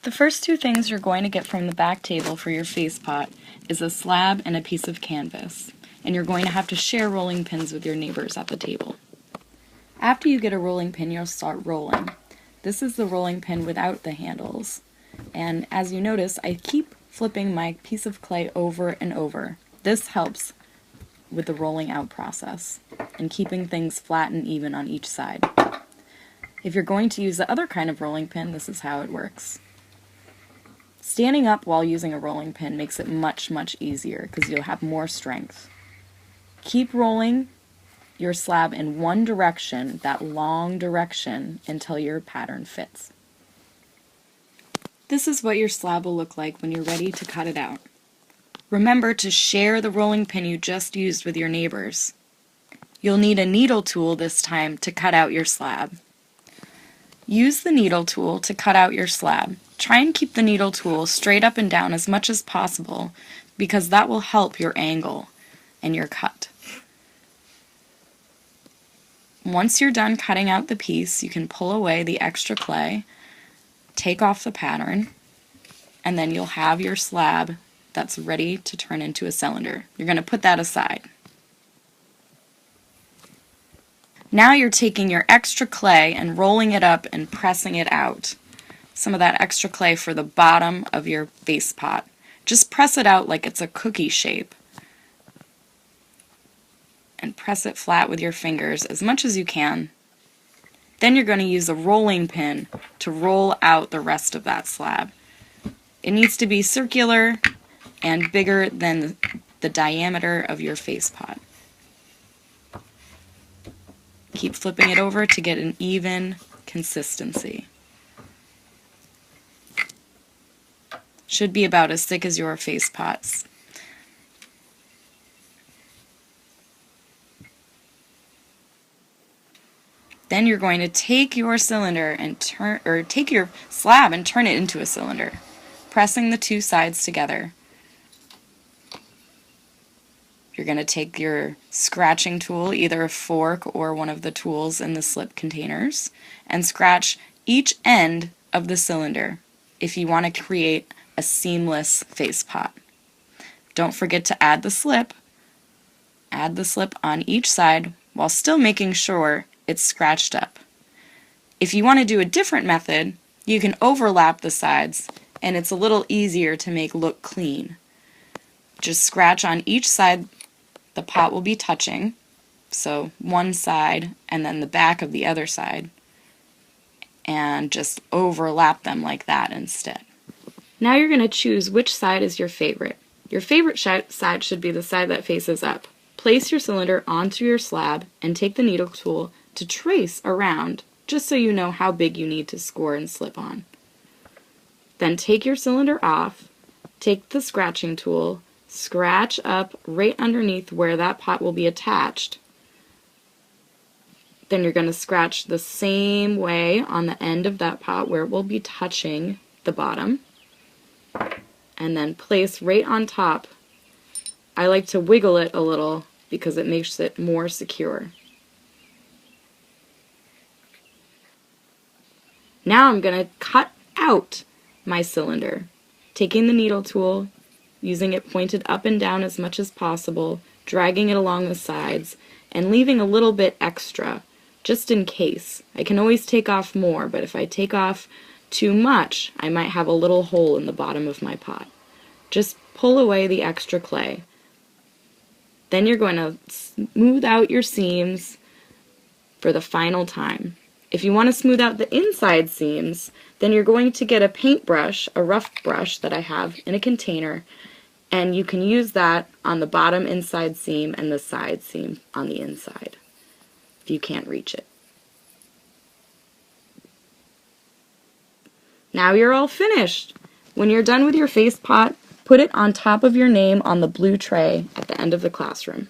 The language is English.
The first two things you're going to get from the back table for your face pot is a slab and a piece of canvas, and you're going to have to share rolling pins with your neighbors at the table. After you get a rolling pin, you'll start rolling. This is the rolling pin without the handles, and as you notice, I keep flipping my piece of clay over and over. This helps with the rolling out process and keeping things flat and even on each side. If you're going to use the other kind of rolling pin, this is how it works. Standing up while using a rolling pin makes it much easier because you'll have more strength. Keep rolling your slab in one direction, that long direction, until your pattern fits. This is what your slab will look like when you're ready to cut it out. Remember to share the rolling pin you just used with your neighbors. You'll need a needle tool this time to cut out your slab. Use the needle tool to cut out your slab. Try and keep the needle tool straight up and down as much as possible because that will help your angle and your cut. Once you're done cutting out the piece, you can pull away the extra clay, take off the pattern, and then you'll have your slab that's ready to turn into a cylinder. You're going to put that aside. Now you're taking your extra clay and rolling it up and pressing it out. Some of that extra clay for the bottom of your face pot. Just press it out like it's a cookie shape. And press it flat with your fingers as much as you can. Then you're going to use a rolling pin to roll out the rest of that slab. It needs to be circular and bigger than the diameter of your face pot. Keep flipping it over to get an even consistency. Should be about as thick as your face pots. Then you're going to take your cylinder and take your slab and turn it into a cylinder, pressing the two sides together. You're going to take your scratching tool, either a fork or one of the tools in the slip containers, and scratch each end of the cylinder if you want to create a seamless face pot. Don't forget to add the slip. Add the slip on each side while still making sure it's scratched up. If you want to do a different method, you can overlap the sides and it's a little easier to make look clean. Just scratch on each side the pot will be touching, so one side and then the back of the other side, and just overlap them like that instead. Now you're going to choose which side is your favorite. Your favorite side should be the side that faces up. Place your cylinder onto your slab and take the needle tool to trace around, just so you know how big you need to score and slip on. Then take your cylinder off, take the scratching tool, scratch up right underneath where that pot will be attached. Then you're going to scratch the same way on the end of that pot where it will be touching the bottom. And then place right on top. I like to wiggle it a little because it makes it more secure. Now I'm going to cut out my cylinder, taking the needle tool, using it pointed up and down as much as possible, dragging it along the sides, and leaving a little bit extra, just in case. I can always take off more, but if I take off too much, I might have a little hole in the bottom of my pot. Just pull away the extra clay. Then you're going to smooth out your seams for the final time. If you want to smooth out the inside seams, then you're going to get a paintbrush, a rough brush that I have in a container, and you can use that on the bottom inside seam and the side seam on the inside if you can't reach it. Now you're all finished. When you're done with your face pot, put it on top of your name on the blue tray at the end of the classroom.